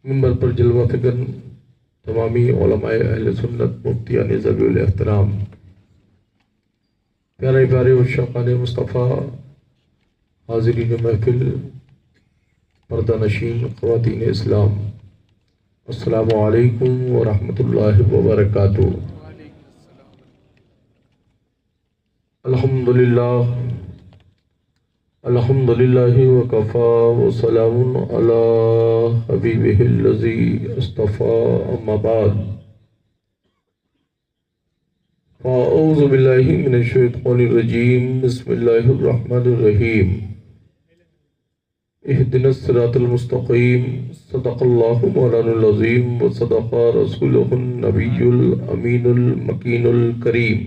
منبر پر جلوہ فکر تمامی علماء اہل سنت مفتیان ذوی الاحترام، پیارے پیارے عشاقان مصطفیٰ، حاضرین محفل، پردہ نشین خواتین اسلام، السلام علیکم ورحمۃ اللہ وبرکاتہ۔ الحمدللہ وکفا وسلام علی حبیبہ الذی اصطفیٰ، اما بعد فاعوذ باللہ من الشیطان الرجیم، بسم اللہ الرحمن الرحیم۔ اہدنا الصراط المستقیم، صدق اللہ مولانا العظیم وصدق رسولہ النبی الامین المکین الکریم،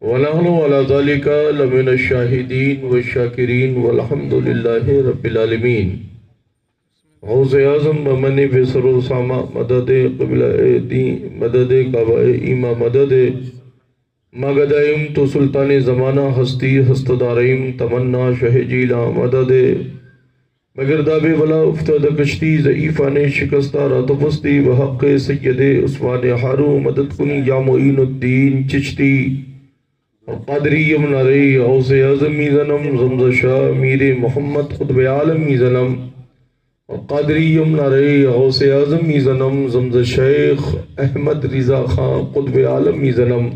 ونحن علی ذلک لمن الشاہدین والشاکرین والحمد للہ رب العالمین۔ غوث اعظم بمن بسر و سامہ مدد قبلہ دین، مدد کعبہ ایمہ، مدد مگدائم تو سلطان زمانہ، ہستی ہستداریم تمنا شہ جیلا، مدد مگرداب بلا افتاد کشتی، ضعیفان شکستہ رات پستی، بحق سید عثمان ہارو، مدد کنی یا معین الدین چشتی، قادری یمناری غوث اعظم میزنم، زمز شاہ میر محمد قطب عالم میزنم، قادری یمناری غوث اعظم میزنم، زمز شیخ احمد رضا خان قطب عالم میزنم،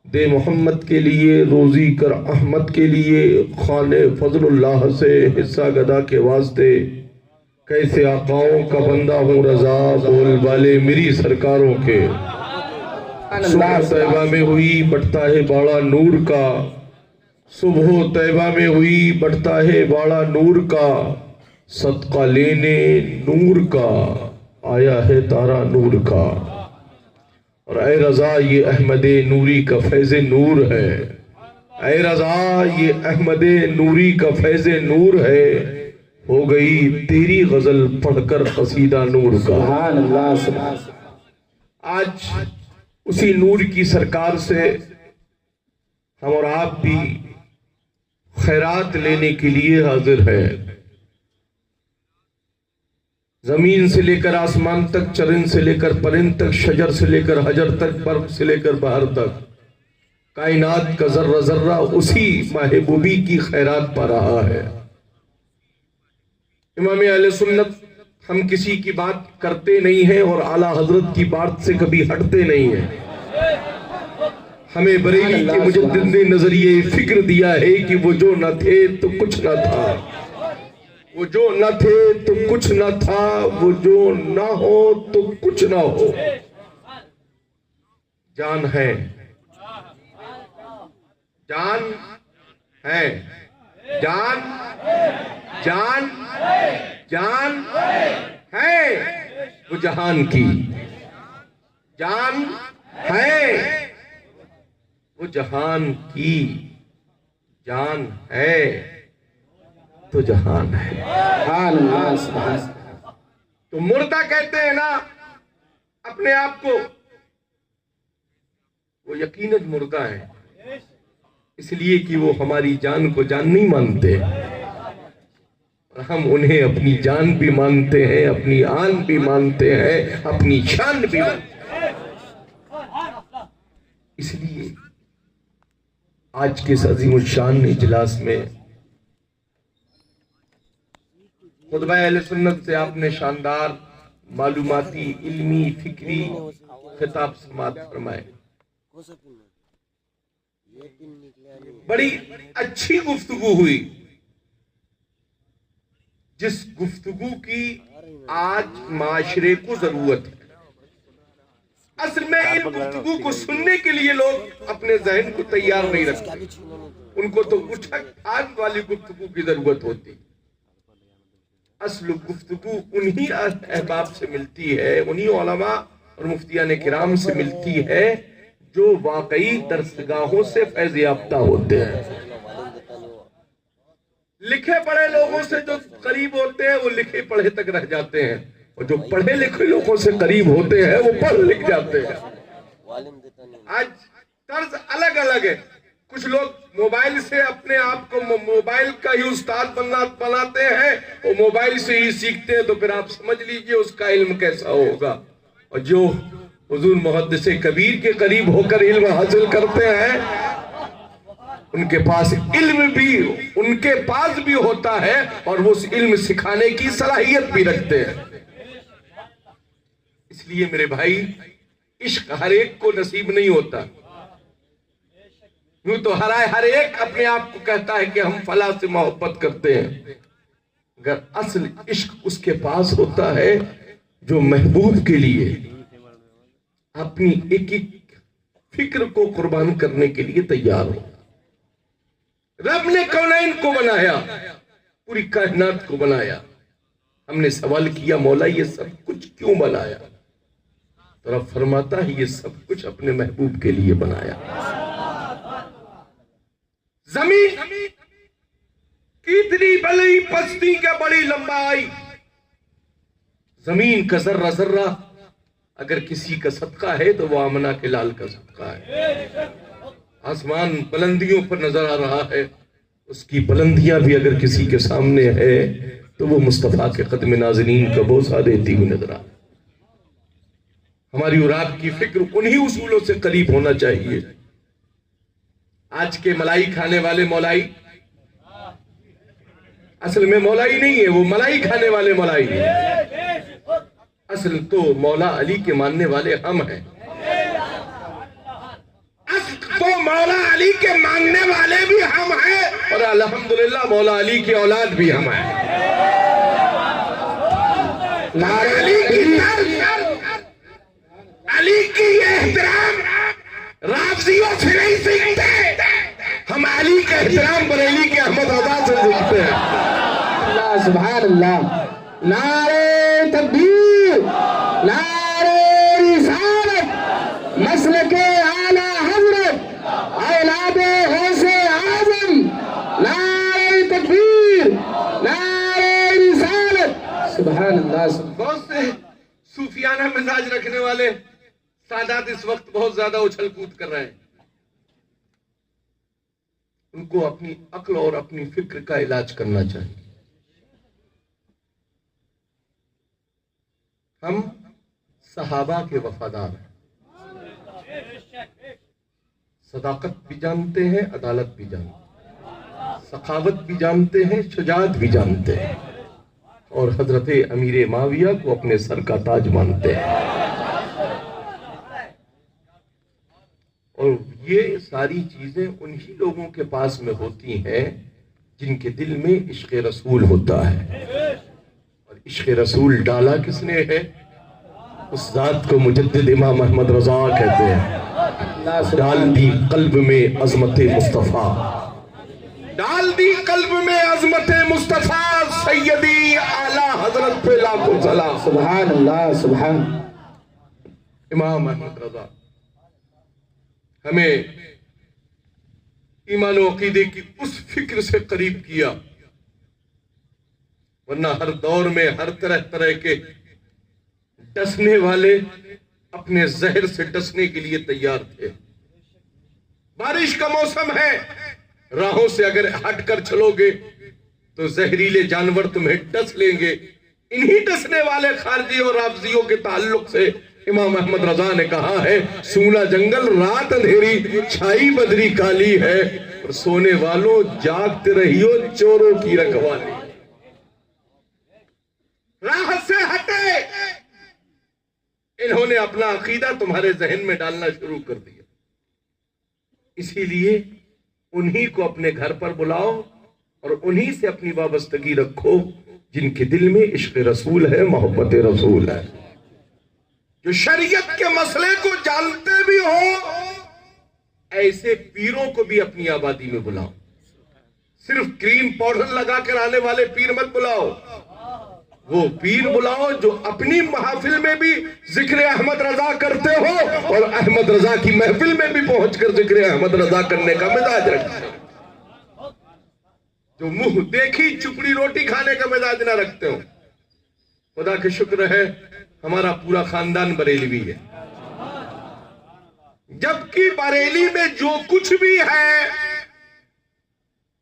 دے محمد کے لیے روزی کر احمد کے لیے، خان فضل اللہ سے حصہ گدا کے واسطے، کیسے آقاؤں کا بندہ ہوں رضا، بول بالے میری سرکاروں کے۔ صبح طیبہ میں ہوئی بٹھتا ہے باڑا نور کا، صبح طیبہ میں ہوئی بٹھتا ہے باڑا نور کا، صدقہ لینے نور کا آیا ہے تارا نور کا۔ اور اے رضا یہ احمد نوری کا فیض نور ہے، اے رضا یہ احمد نوری کا فیض نور ہے، ہو گئی تیری غزل پڑھ کر قصیدہ نور کا۔ سبحان اللہ سبحان اللہ۔ آج اسی نور کی سرکار سے ہم اور آپ بھی خیرات لینے کے لیے حاضر ہیں۔ زمین سے لے کر آسمان تک، چرند سے لے کر پرند تک، شجر سے لے کر حجر تک، برف سے لے کر بحر تک، کائنات کا ذرہ ذرہ اسی محبوبی کی خیرات پا رہا ہے۔ امام اہل سنت ہم کسی کی بات کرتے نہیں ہیں اور اعلیٰ حضرت کی بات سے کبھی ہٹتے نہیں ہیں۔ ہمیں بریلی کے مجدد نے نظریہ فکر دیا ہے کہ وہ جو نہ تھے تو کچھ نہ تھا، وہ جو نہ تھے تو کچھ نہ تھا، وہ جو نہ ہو تو کچھ نہ ہو۔ جان ہے، جان ہے، جان جان جان ہے وہ جہان کی، جان ہے وہ جہان کی، جان ہے تو جہان ہے۔ تو مردہ کہتے ہیں نا اپنے آپ کو، وہ یقیناً مردہ ہے، اس لیے کہ وہ ہماری جان کو جان نہیں مانتے، اور ہم انہیں اپنی جان بھی مانتے ہیں، اپنی آن بھی مانتے ہیں، اپنی شان بھی مانتے ہیں۔ اس لیے آج کے اس عظیم الشان اجلاس میں خطبہ اہل سنت سے آپ نے شاندار معلوماتی، علمی، فکری خطاب سماعت فرمائے۔ بڑی اچھی گفتگو ہوئی، جس گفتگو کی آج معاشرے کو ضرورت ہے۔ اصل میں ان گفتگو کو سننے کے لیے لوگ اپنے ذہن کو تیار نہیں رکھتے، ان کو تو اٹھک آگ والی گفتگو کی ضرورت ہوتی۔ اصل گفتگو انہی احباب سے ملتی ہے، انہی علماء اور مفتیان کرام سے ملتی ہے جو واقعی درسگاہوں سے فیض یافتہ ہوتے ہیں۔ لکھے پڑھے لوگوں سے جو قریب ہوتے ہیں وہ لکھے پڑھے تک رہ جاتے ہیں، اور جو پڑھے لکھے لوگوں سے قریب ہوتے ہیں وہ پڑھ لکھ جاتے ہیں۔ آج طرز الگ الگ ہے، کچھ لوگ موبائل سے اپنے آپ کو موبائل کا ہی استاد بناتے ہیں اور موبائل سے ہی سیکھتے ہیں، تو پھر آپ سمجھ لیجئے اس کا علم کیسا ہوگا۔ اور جو حضور محدث کبیر کے قریب ہو کر علم حاصل کرتے ہیں، ان کے پاس بھی ہوتا ہے اور وہ اس علم سکھانے کی صلاحیت بھی رکھتے ہیں۔ اس لیے میرے بھائی، عشق ہر ایک کو نصیب نہیں ہوتا۔ یوں تو ہر ایک اپنے آپ کو کہتا ہے کہ ہم فلاں سے محبت کرتے ہیں، اگر اصل عشق اس کے پاس ہوتا ہے جو محبوب کے لیے اپنی ایک ایک فکر کو قربان کرنے کے لیے تیار ہو۔ رب نے کونین کو بنایا، پوری کائنات کو بنایا، ہم نے سوال کیا مولا یہ سب کچھ کیوں بنایا؟ تو رب فرماتا ہے یہ سب کچھ اپنے محبوب کے لیے بنایا۔ زمین کتنی بڑی پستی کا بڑی لمبائی، زمین کا ذرہ ذرہ اگر کسی کا صدقہ ہے تو وہ آمنہ کے لال کا صدقہ ہے۔ آسمان بلندیوں پر نظر آ رہا ہے، اس کی بلندیاں بھی اگر کسی کے سامنے ہے تو وہ مصطفیٰ کے قدم نازنین کا بوسہ دیتی ہوئی نظر آ رہا ہے۔ ہماری اور آپ کی فکر انہی اصولوں سے قریب ہونا چاہیے۔ آج کے ملائی کھانے والے مولائی اصل میں مولائی نہیں ہے، وہ ملائی کھانے والے مولائی ہیں۔ اصل تو مولا علی کے ماننے والے ہم ہیں، اصل تو مولا علی کے ماننے والے بھی ہم ہیں، اور الحمدللہ مولا علی کی اولاد بھی ہم ہیں۔ علی کی احترام رافضیوں سے نہیں سیکھتے، ہم علی کا احترام بریلی کے احمد رضا سے سیکھتے ہیں۔ اللہ سبحان اللہ، نعرہ تکبیر، نعرہ رسالت، مسلک اعلی حضرت، اولاد غوث اعظم، نعرہ تکبیر، نعرہ رسالت، سبحان اللہ۔ بہت سے صوفیانہ مزاج رکھنے والے سادات اس وقت بہت زیادہ اچھل کود کر رہے ہیں، ان کو اپنی عقل اور اپنی فکر کا علاج کرنا چاہیے۔ ہم صحابہ کے وفادار ہیں، صداقت بھی جانتے ہیں، عدالت بھی جانتے ہیں، سخاوت بھی جانتے ہیں، شجاعت بھی جانتے ہیں، اور حضرت امیر معاویہ کو اپنے سر کا تاج مانتے ہیں۔ اور یہ ساری چیزیں انہی لوگوں کے پاس میں ہوتی ہیں جن کے دل میں عشق رسول ہوتا ہے، اور عشق رسول ڈالا کس نے ہے؟ اس ذات کو مجدد امام احمد رضا کہتے ہیں۔ ڈال دی قلب میں عظمت مصطفیٰ، ڈال دی قلب میں عظمت مصطفیٰ، سیدی اعلیٰ حضرت پہ لاکھوں سلام۔ سبحان اللہ، سبحان امام احمد رضا ہمیں ایمان و عقیدے کی اس فکر سے قریب کیا، ورنہ ہر دور میں ہر طرح طرح کے ڈسنے والے اپنے زہر سے ڈسنے کے لیے تیار تھے۔ بارش کا موسم ہے، راہوں سے اگر ہٹ کر چلو گے تو زہریلے جانور تمہیں ڈس لیں گے۔ انہی ڈسنے والے خارجی اور رافضیوں کے تعلق سے امام احمد رضا نے کہا ہے، سونا جنگل رات اندھیری، چھائی بدری کالی ہے، اور سونے والوں جاگتے رہیو چوروں کی رکھوالی۔ راہ سے ہٹے، انہوں نے اپنا عقیدہ تمہارے ذہن میں ڈالنا شروع کر دیا۔ اسی لیے انہی کو اپنے گھر پر بلاؤ اور انہی سے اپنی وابستگی رکھو جن کے دل میں عشق رسول ہے، محبت رسول ہے، جو شریعت کے مسئلے کو جانتے بھی ہو۔ ایسے پیروں کو بھی اپنی آبادی میں بلاؤ، صرف کریم پاؤڈر لگا کر آنے والے پیر مت بلاؤ، وہ پیر بلاؤ جو اپنی محافل میں بھی ذکر احمد رضا کرتے ہو اور احمد رضا کی محفل میں بھی پہنچ کر ذکر احمد رضا کرنے کا مزاج رکھتے ہو، جو منہ دیکھی چپڑی روٹی کھانے کا مزاج نہ رکھتے ہو۔ خدا کا شکر ہے ہمارا پورا خاندان بریلوی ہے، جبکہ بریلی میں جو کچھ بھی ہے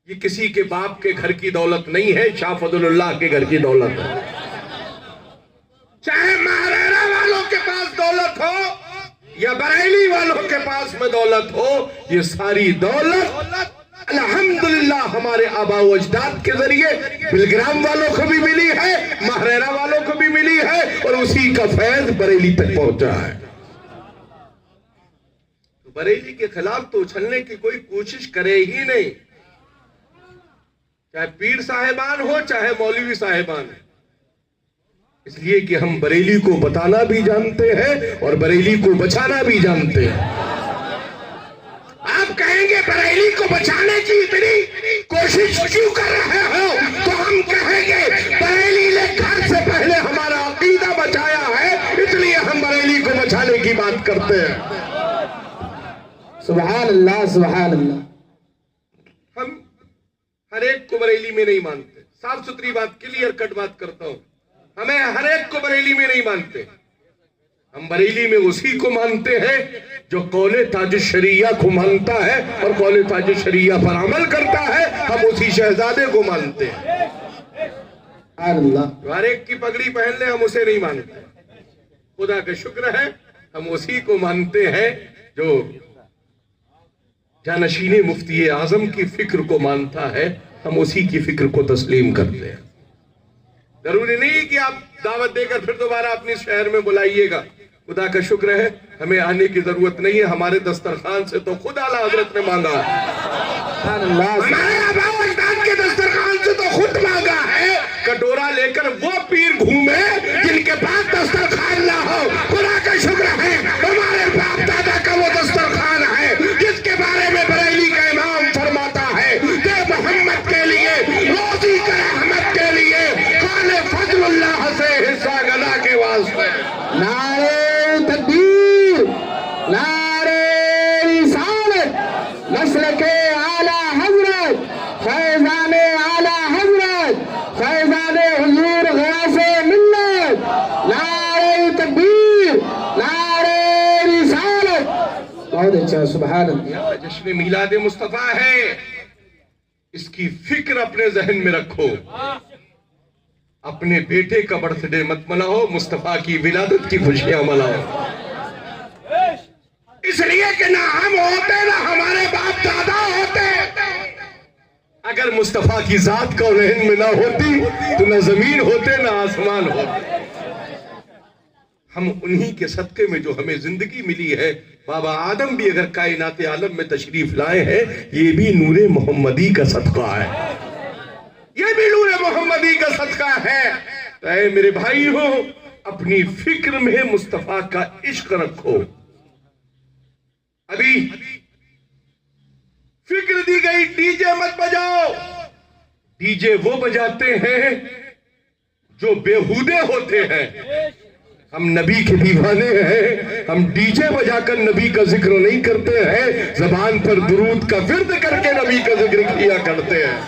یہ کسی کے باپ کے گھر کی دولت نہیں ہے، شاہ فضل اللہ کے گھر کی دولت ہے۔ چاہے مہریرا والوں کے پاس دولت ہو یا بریلی والوں کے پاس میں دولت ہو، یہ ساری دولت الحمدللہ ہمارے آبا و اجداد کے ذریعے بلگرام والوں کو بھی ملی ہے، مہریرا والوں کو بھی ملی ہے، اور اسی کا فیض بریلی تک پہنچا ہے۔ تو بریلی کے خلاف تو اچھلنے کی کوئی کوشش کرے ہی نہیں، چاہے پیر صاحبان ہو چاہے مولوی صاحبان ہو، اس لیے کہ ہم بریلی کو بتانا بھی جانتے ہیں اور بریلی کو بچانا بھی جانتے ہیں۔ آپ کہیں گے بریلی کو بچانے کی اتنی کوشش کیوں کر رہے ہو، تو ہم کہیں گے بریلی نے گھر سے پہلے ہمارا عقیدہ بچایا ہے، اس لیے ہم بریلی کو بچانے کی بات کرتے ہیں۔ سبحان اللہ سبحان اللہ۔ ہم ہر ایک کو بریلی میں نہیں مانتے، صاف ستھری بات، کلیئر کٹ بات کرتا ہوں، ہمیں ہر ایک کو بریلی میں نہیں مانتے۔ ہم بریلی میں اسی کو مانتے ہیں جو قول تاج الشریعہ کو مانتا ہے اور قول تاج الشریعہ پر عمل کرتا ہے، ہم اسی شہزادے کو مانتے ہیں۔ سبحان اللہ۔ جو ہر ایک کی پگڑی پہن لے ہم اسے نہیں مانتے، خدا کا شکر ہے ہم اسی کو مانتے ہیں جو جانشین مفتی اعظم کی فکر کو مانتا ہے، ہم اسی کی فکر کو تسلیم کرتے ہیں۔ ضروری نہیں کہ آپ دعوت دے کر پھر دوبارہ اپنی شہر میں بلائیے گا، خدا کا شکر ہے ہمیں آنے کی ضرورت نہیں ہے، ہمارے دسترخوان سے تو خود اعلیٰ حضرت نے مانگا ہے، ہمارے آبا و اجداد کے دسترخوان سے تو خود مانگا ہے۔ کٹورا لے کر وہ پیر گھومے جن کے پاس دسترخوان نہ ہو، خدا کا شکر ہے ہمارے باپ دادا کا وہ دسترخوان ہے جس کے بارے میں بریلی کا امام فرماتا ہے کہ محمد کے لیے روزی کا رحمت کے لیے قال فضل اللہ سے حصہ گدا کے واسطے۔ نعرہ تکبیر، نعرہ رسالت، مسلک اعلیٰ حضرت، فیضان اعلیٰ حضرت، فیضان حضور غیاث ملت، نعرہ تکبیر، نعرہ رسالت۔ بہت اچھا، سبحان اللہ۔ جشن میلاد مصطفیٰ ہے، اس کی فکر اپنے ذہن میں رکھو۔ اپنے بیٹے کا برتھ ڈے مت مناؤ، مصطفیٰ کی ولادت کی خوشیاں مناؤ، اس لیے کہ نہ ہم ہوتے نہ ہمارے باپ دادا ہوتے اگر مصطفیٰ کی ذات کا ذہن میں نہ ہوتی تو نہ زمین ہوتے نہ آسمان ہوتے۔ ہم انہی کے صدقے میں جو ہمیں زندگی ملی ہے، بابا آدم بھی اگر کائنات عالم میں تشریف لائے ہیں، یہ بھی نور محمدی کا صدقہ ہے، یہ بھی نور محمدی کا صدقہ ہے۔ تو اے میرے بھائی ہو، اپنی فکر میں مصطفیٰ کا عشق رکھو۔ ابھی فکر دی گئی ڈی جے مت بجاؤ، ڈی جے وہ بجاتے ہیں جو بیہودے ہوتے ہیں، ہم نبی کے دیوانے ہیں، ہم ڈی جے بجا کر نبی کا ذکر نہیں کرتے ہیں، زبان پر درود کا ورد کر کے نبی کا ذکر کیا کرتے ہیں۔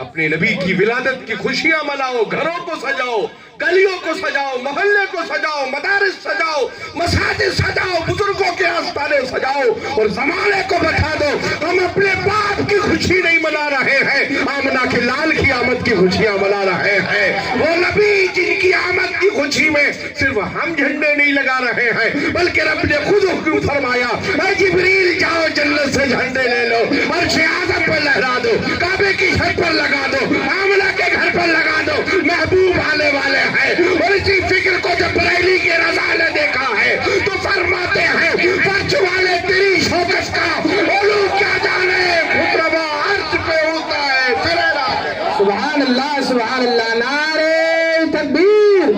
اپنے نبی کی ولادت کی خوشیاں مناؤ، گھروں کو سجاؤ، گلیوں کو سجاؤ، محلے کو سجاؤ، مدارس سجاؤ، مساجد سجاؤ، بزرگوں کے آستانے سجاؤ، اور زمانے کو بتا دو ہم اپنے باپ کی خوشی نہیں منا رہے ہیں، آمنہ کے لال کی آمد کی خوشیاں منا رہے ہیں۔ وہ نبی جن کی آمد کی خوشی میں صرف ہم جھنڈے نہیں لگا رہے ہیں، بلکہ رب نے خود حکم فرمایا، اے جبریل جاؤ جنت سے جھنڈے لے لو، عرش اعظم پر لہرا دو، کعبے کی چھت پر لگا دو، آمنہ کے گھر پر لگا دو، محبوب آنے والے ہیں۔ اور اسی فکر کو جب بریلی کے رضا نے دیکھا ہے تو فرماتے ہیں فرش والے تیری شوکت کا علو کیا جانے، خطربہ عرش پہ ہوتا ہے تیرے راہ۔ سبحان اللہ سبحان اللہ۔ نعرہ تکبیر،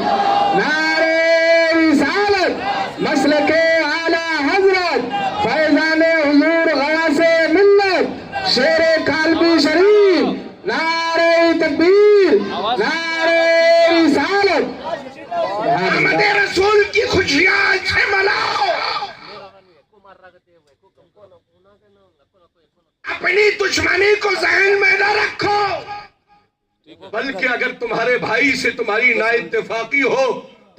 نعرہ رسالت، مسلک اعلیٰ حضرت، فیضان حضور غیاث ملت، شیر کالبی شریف، نعرہ تکبیر، نعرہ رسالت۔ محمد رسول کی خوشیاں سے مناؤ، اپنی دشمنی کو ذہن میں نہ رکھو، بلکہ اگر تمہارے بھائی سے تمہاری نا اتفاقی ہو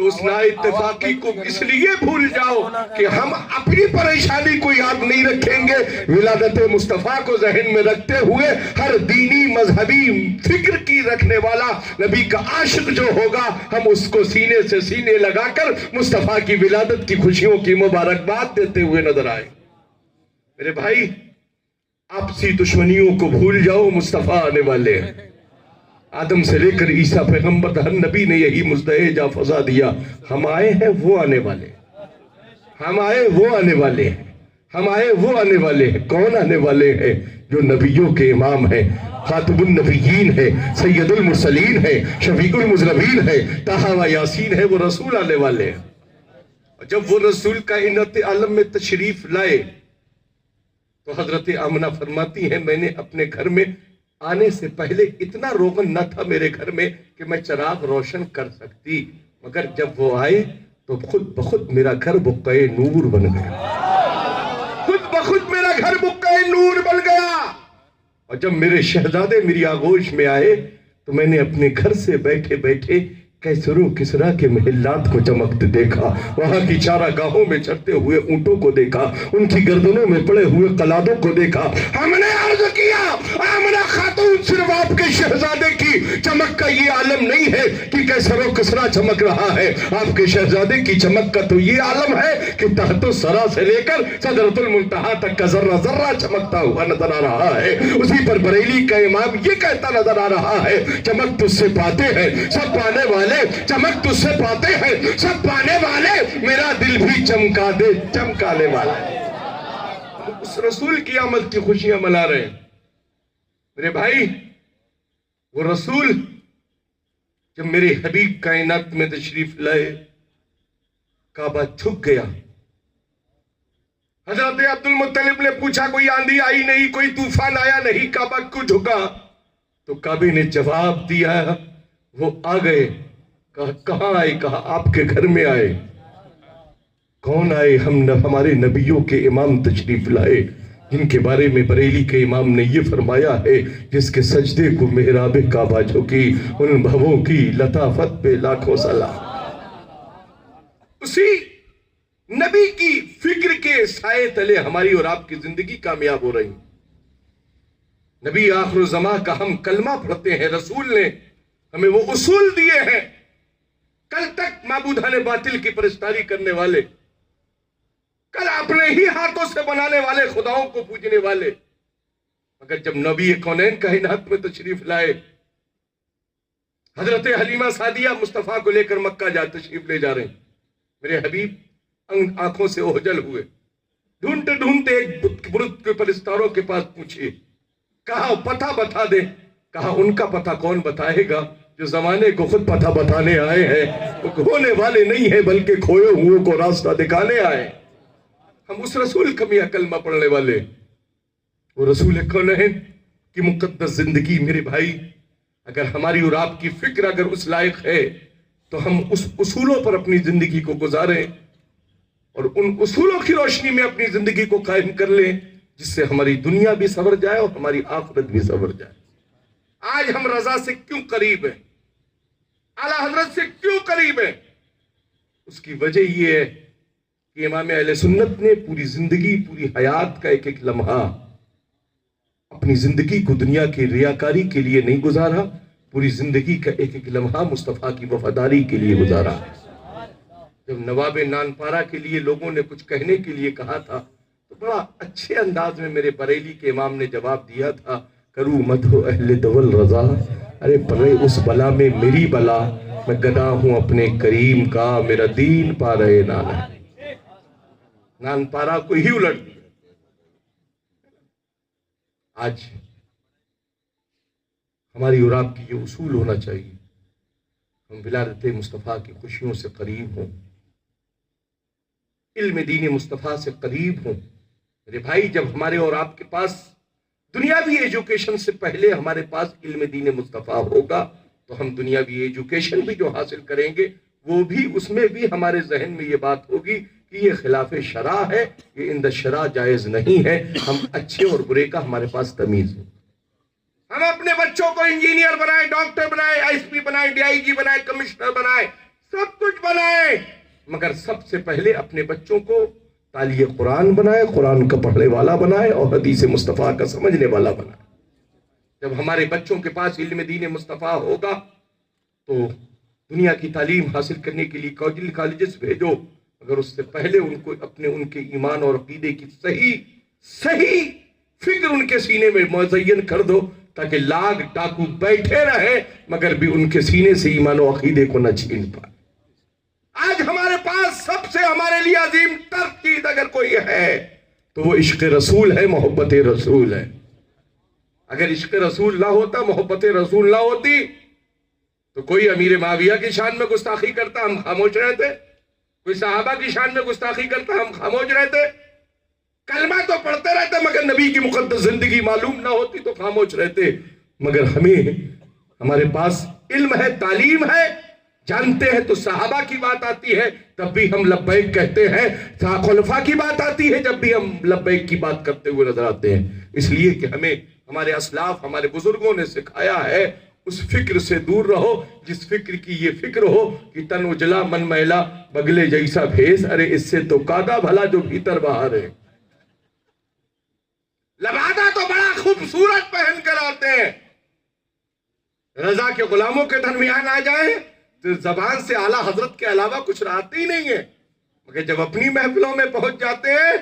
تو اس لا اتفاقی کو اس لیے بھول جاؤ کہ ہم اپنی پریشانی کو یاد نہیں رکھیں گے، ولادت مصطفیٰ کو ذہن میں رکھتے ہوئے ہر دینی مذہبی فکر کی رکھنے والا نبی کا عاشق جو ہوگا ہم اس کو سینے سے سینے لگا کر مصطفیٰ کی ولادت کی خوشیوں کی مبارکباد دیتے ہوئے نظر آئے۔ میرے بھائی، آپسی دشمنیوں کو بھول جاؤ، مصطفیٰ آنے والے ہیں۔ آدم سے لے کر عیسیٰ پیغمبر ہر نبی نے یہی مزدہ فضا دیا، ہم آئے ہیں وہ آنے والے، ہم آئے وہ آنے والے ہیں، ہم آئے وہ آنے والے ہیں۔ کون آنے والے ہیں؟ جو نبیوں کے امام ہیں، خاتم النبیین ہے، سید المرسلین ہے، شفیع المذنبین ہے، طٰہٰ و یاسین ہے، وہ رسول آنے والے ہیں۔ اور جب وہ رسول کائنات عالم میں تشریف لائے تو حضرت آمنہ فرماتی ہیں میں نے اپنے گھر میں آنے سے پہلے اتنا روغن نہ تھا میرے گھر میں کہ میں چراغ روشن کر سکتی، مگر جب وہ آئے تو خود بخود میرا گھر بقعہ نور بن گیا، خود بخود میرا گھر بقعہ نور بن گیا۔ اور جب میرے شہزادے میری آغوش میں آئے تو میں نے اپنے گھر سے بیٹھے بیٹھے کیسر و کسریٰ کے محلات کو چمکتے دیکھا، وہاں کی چارگاہوں میں چرتے ہوئے اونٹوں کو دیکھا، ان کی گردنوں میں پڑے ہوئے قلادوں کو دیکھا۔ ہم نے عرض کیا آمنہ خاتون، صرف آپ کے شہزادے کی چمک کا یہ عالم نہیں ہے کہ کیسر و کسریٰ چمک رہا ہے، آپ کے شہزادے کی چمک کا تو یہ عالم ہے کہ تحت الثریٰ سے لے کر سدرۃ المنتہیٰ تک کا ذرہ ذرہ چمکتا ہوا نظر آ رہا ہے۔ اسی پر بریلی کا امام یہ کہتا نظر آ رہا ہے چمک تجھ سے پاتے ہیں سب پانے والے، چمک تجھ سے پاتے ہیں سب پانے والے، میرا دل بھی چمکا دے چمکانے والا ہے۔ اس رسول کی آمد کی خوشیاں منا رہے ہیں۔ میرے بھائی، وہ رسول جب میرے حبیب کائنات میں تشریف لائے کعبہ جھک گیا۔ حضرت عبد المطلب نے پوچھا کوئی آندھی آئی نہیں، کوئی طوفان آیا نہیں، کعبہ کیوں جھکا؟ تو کعبے نے جواب دیا، وہ آ گئے۔ کہا کہاں آئے؟ کہا آپ کے گھر میں آئے۔ کون آئے؟ ہمارے نبیوں کے امام تشریف لائے، جن کے بارے میں بریلی کے امام نے یہ فرمایا ہے جس کے سجدے کو محراب کعبہ جھکی، ان بھووں کی لطافت پہ لاکھوں سلام۔ اسی نبی کی فکر کے سائے تلے ہماری اور آپ کی زندگی کامیاب ہو رہی۔ نبی آخر الزمان کا ہم کلمہ پڑھتے ہیں، رسول نے ہمیں وہ اصول دیے ہیں۔ کل تک معبودان باطل کی پرستاری کرنے والے، کل اپنے ہی ہاتھوں سے بنانے والے خداؤں کو پوجنے والے، مگر جب نبی کونین کائنات میں تشریف لائے، حضرت حلیمہ سعدیہ مصطفیٰ کو لے کر مکہ تشریف لے جا رہے ہیں، میرے حبیب آنکھوں سے اوجل ہوئے، ڈھونڈتے ڈھونڈتے ایک بت کے پرستاروں کے پاس پوچھے، کہا پتہ بتا دے۔ کہا ان کا پتہ کون بتائے گا جو زمانے کو خود پتہ بتانے آئے ہیں، وہ کھونے والے نہیں ہیں بلکہ کھوئے ہوئے کو راستہ دکھانے آئے۔ ہم اس رسول کا میاں کلمہ پڑھنے والے، وہ رسول کونین کی مقدس زندگی۔ میرے بھائی، اگر ہماری اور آپ کی فکر اگر اس لائق ہے تو ہم اس اصولوں پر اپنی زندگی کو گزاریں اور ان اصولوں کی روشنی میں اپنی زندگی کو قائم کر لیں، جس سے ہماری دنیا بھی سنور جائے اور ہماری آخرت بھی سنور جائے۔ آج ہم رضا سے کیوں قریب ہیں، اعلیٰ حضرت سے کیوں قریب ہیں؟ اس کی وجہ یہ ہے کہ امام اہل سنت نے پوری زندگی، پوری حیات کا ایک ایک لمحہ اپنی زندگی کو دنیا کی ریاکاری کے لیے نہیں گزارا، پوری زندگی کا ایک ایک لمحہ مصطفیٰ کی وفاداری کے لیے گزارا۔ جب نواب نانپارہ کے لیے لوگوں نے کچھ کہنے کے لیے کہا تھا تو بڑا اچھے انداز میں میرے بریلی کے امام نے جواب دیا تھا، کرو مدح اہل دول رضا، ارے پڑے اس بلا میں میری بلا، میں گدا ہوں اپنے کریم کا، میرا دین پا رہے نانا۔ نانپارہ کو ہی الٹ دیا۔ آج ہماری اور آپ کی یہ اصول ہونا چاہیے، ہم ولادت مصطفیٰ کی خوشیوں سے قریب ہوں، علم دین مصطفیٰ سے قریب ہوں۔ میرے بھائی، جب ہمارے اور آپ کے پاس دنیاوی ایجوکیشن سے پہلے ہمارے پاس علم دین مصطفیٰ ہوگا تو ہم دنیاوی ایجوکیشن بھی جو حاصل کریں گے وہ بھی، اس میں بھی ہمارے ذہن میں یہ بات ہوگی کہ یہ خلاف شرع ہے، یہ اند شرع جائز نہیں ہے۔ ہم اچھے اور برے کا ہمارے پاس تمیز ہو۔ ہم اپنے بچوں کو انجینئر بنائیں، ڈاکٹر بنائیں، آئی ایس پی بنائیں، ڈی آئی جی بنائیں، کمشنر بنائیں، سب کچھ بنائیں، مگر سب سے پہلے اپنے بچوں کو تالیہ قرآن بنائے، قرآن کا پڑھنے والا بنائے اور حدیث مصطفیٰ کا سمجھنے والا بنائے۔ جب ہمارے بچوں کے پاس علم دین مصطفیٰ ہوگا تو دنیا کی تعلیم حاصل کرنے کے لیے کالجز بھیجو، مگر اس سے پہلے ان کے ایمان اور عقیدے کی صحیح فکر ان کے سینے میں مزین کر دو، تاکہ لاگ ڈاکو بیٹھے رہے مگر بھی ان کے سینے سے ایمان و عقیدے کو نہ چھین پائے۔ آج ہمارے پاس سب سے ہمارے لیے عظیم تر چیز اگر کوئی ہے تو وہ عشق رسول ہے، محبت رسول ہے۔ اگر عشق رسول نہ ہوتا، محبت رسول نہ ہوتی، تو کوئی امیر معاویہ کی شان میں گستاخی کرتا ہم خاموش رہتے، کوئی صحابہ کی شان میں گستاخی کرتا ہم خاموش رہتے، کلمہ تو پڑھتے رہتے مگر نبی کی مقدس زندگی معلوم نہ ہوتی تو خاموش رہتے۔ مگر ہمارے پاس علم ہے، تعلیم ہے، جانتے ہیں تو صحابہ کی بات آتی ہے تب بھی ہم لبیک کہتے ہیں، خلفاء کی بات آتی ہے جب بھی ہم لبیک کی بات کرتے ہوئے نظر آتے ہیں، اس لیے کہ ہمیں ہمارے اسلاف، ہمارے بزرگوں نے سکھایا ہے اس فکر سے دور رہو جس فکر کی یہ فکر ہو کہ تن اجلا من میلا بگلے جیسا بھیس، ارے اس سے تو کادا بھلا جو بھیتر باہر ہے۔ لبادہ تو بڑا خوبصورت پہن کر آتے ہیں، رضا کے غلاموں کے درمیان آ جائیں تو زبان سے اعلیٰ حضرت کے علاوہ کچھ آتے ہی نہیں ہے، مگر جب اپنی محفلوں میں پہنچ جاتے ہیں